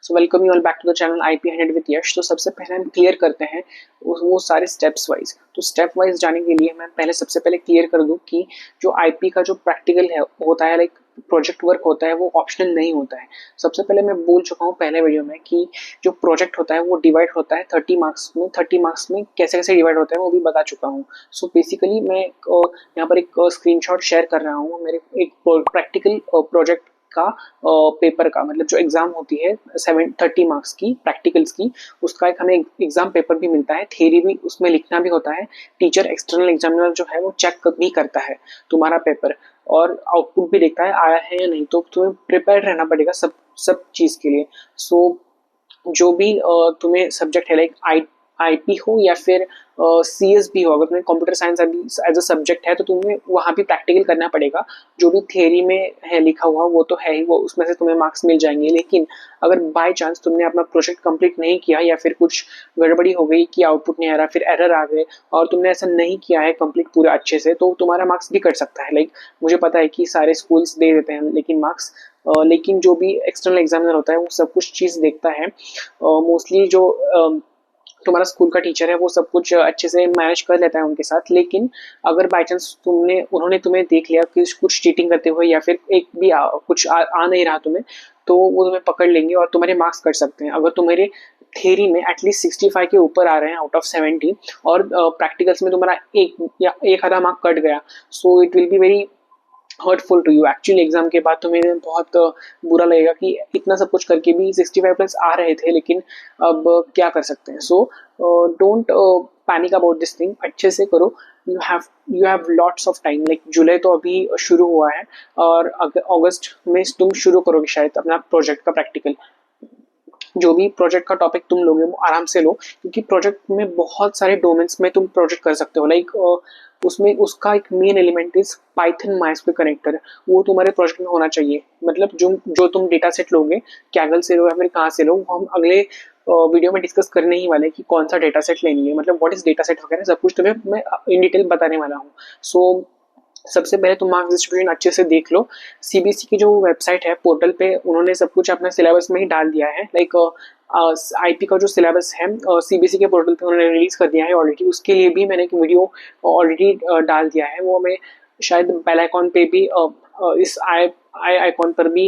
So welcome you all back to the channel IP 100 with Yash. तो सबसे पहले हम क्लियर करते हैं वो सारे स्टेप्स वाइज। तो स्टेप वाइज जाने के लिए मैं पहले सबसे पहले क्लियर कर दूं कि जो आईपी का जो प्रैक्टिकल है होता है, लाइक प्रोजेक्ट वर्क होता है, वो ऑप्शनल नहीं होता है। सबसे पहले मैं बोल चुका हूँ पहले वीडियो में कि जो प्रोजेक्ट होता है वो डिवाइड होता है 30 मार्क्स में कैसे कैसे डिवाइड होता है वो भी बता चुका हूँ। सो बेसिकली मैं यहाँ पर एक स्क्रीनशॉट शेयर कर रहा हूँ मेरे एक प्रैक्टिकल प्रोजेक्ट का, पेपर का, मतलब जो एग्जाम होती है 30 मार्क्स की प्रैक्टिकल्स की, उसका एक हमें एग्जाम पेपर भी मिलता है, थ्योरी भी उसमें लिखना भी होता है। टीचर एक्सटर्नल एग्जामिनर जो है वो चेक भी करता है तुम्हारा पेपर और आउटपुट भी देखता है आया है या नहीं। तो तुम्हें प्रिपेयर रहना पड़ेगा सब चीज़ के लिए। सो जो भी तुम्हें सब्जेक्ट है, लाइक आईपी हो या फिर सीएस भी हो, अगर तुम्हें कंप्यूटर साइंस अभी एज अ सब्जेक्ट है तो तुम्हें वहाँ भी प्रैक्टिकल करना पड़ेगा। जो भी थियरी में है लिखा हुआ वो तो है ही, वो उसमें से तुम्हें मार्क्स मिल जाएंगे। लेकिन अगर बाय चांस तुमने अपना प्रोजेक्ट कंप्लीट नहीं किया या फिर कुछ गड़बड़ी हो गई कि आउटपुट नहीं आ रहा, फिर एरर आ गए और तुमने ऐसा नहीं किया है कंप्लीट पूरा अच्छे से, तो तुम्हारा मार्क्स भी कट सकता है। लाइक मुझे पता है कि सारे स्कूल्स दे देते हैं लेकिन मार्क्स, लेकिन जो भी एक्सटर्नल एग्जामिनर होता है वो सब कुछ चीज़ देखता है। मोस्टली जो तुम्हारा स्कूल का टीचर है वो सब कुछ अच्छे से मैनेज कर लेता है उनके साथ। लेकिन अगर बाई चांस उन्होंने तुम्हें देख लिया कि कुछ चीटिंग करते हुए या फिर एक भी कुछ आ नहीं रहा तुम्हें, तो वो तुम्हें पकड़ लेंगे और तुम्हारे मार्क्स कट सकते हैं। अगर तुम्हारे थ्योरी में एटलीस्ट 65 के ऊपर आ रहे हैं आउट ऑफ 70 और प्रैक्टिकल्स में तुम्हारा एक आधा मार्क कट गया, so it will be very hurtful to you. Actually exam के बाद तुम्हें बहुत बुरा लगेगा कि इतना सब कुछ करके भी 65 प्लस आ रहे थे, लेकिन अब क्या कर सकते हैं। So don't panic about this thing, अच्छे से करो। You have lots of time. Like July तो अभी शुरू हुआ है और अगस्त में तुम शुरू करोगे शायद अपना प्रोजेक्ट का प्रैक्टिकल। जो भी प्रोजेक्ट का टॉपिक तुम लोगे वो आराम से लो, क्योंकि प्रोजेक्ट में बहुत सारे डोमेन्स में तुम प्रोजेक्ट कर सकते हो। लाइक उसमें उसका एक main element is Python MySQL connector, वो तुम्हारे प्रोजेक्ट में होना चाहिए। मतलब जो तुम डेटा सेट लोगे, कैगल से लो या फिर कहाँ से लो, वो हम अगले वीडियो में डिस्कस करने ही वाले कि कौन सा डेटा सेट लेनी है, मतलब व्हाट इज डेटा सेट वगैरह सब कुछ तुम्हें मैं इन डिटेल बताने वाला हूँ। सो सबसे पहले तुम मार्क्स डिस्ट्रीब्यूशन अच्छे से देख लो। सीबीएसई की जो वेबसाइट है, पोर्टल पे उन्होंने सब कुछ अपना सिलेबस में ही डाल दिया है। लाइक आईपी का जो सिलेबस है सीबीएसई के पोर्टल पे उन्होंने रिलीज कर दिया है ऑलरेडी। उसके लिए भी मैंने एक वीडियो ऑलरेडी डाल दिया है, वो मैं शायद बेल आइकॉन पे भी इस आई आइकॉन पर भी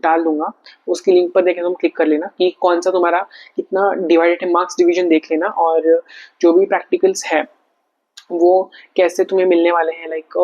डाल दूंगा। उसकी लिंक पर देखें तुम क्लिक कर लेना कि कौन सा तुम्हारा कितना डिवाइडेड है, मार्क्स डिवीजन देख लेना। और जो भी प्रैक्टिकल्स है वो कैसे तुम्हें मिलने वाले हैं, लाइक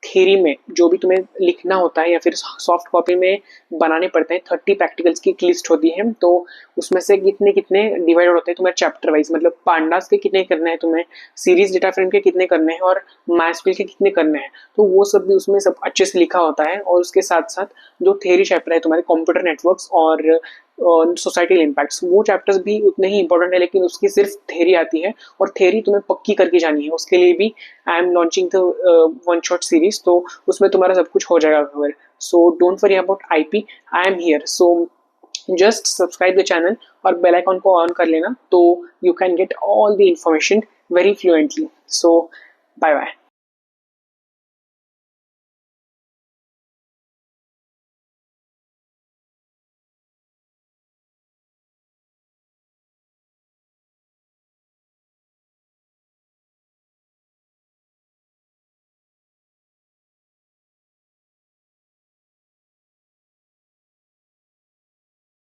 थ्योरी में जो भी तुम्हें लिखना होता है या फिर सॉफ्ट कॉपी में बनाने पड़ते हैं, 30 प्रैक्टिकल्स की एक लिस्ट होती है। तो उसमें से कितने कितने डिवाइड होते हैं तुम्हारे चैप्टर वाइज, मतलब पांडास के कितने करने हैं तुम्हें, सीरीज डेटा फ्रेम के कितने करने हैं और माइस्क्यूएल के कितने करने हैं। तो वो सब भी उसमें सब अच्छे से लिखा होता है। और उसके साथ साथ जो थ्योरी चैप्टर है तुम्हारे कंप्यूटर नेटवर्क्स और सोसाइटल इम्पैक्ट्स, वो चैप्टर्स भी उतने ही इंपॉर्टेंट है, लेकिन उसकी सिर्फ थ्योरी आती है और थ्योरी तुम्हें पक्की करके जानी है। उसके लिए भी I am launching the one shot series, तो उसमें तुम्हारा सब कुछ हो जाएगा cover. So don't worry about IP, I am here. So just subscribe the channel और बेल आइकॉन को ऑन कर लेना, तो you can get all the information very fluently. So bye bye.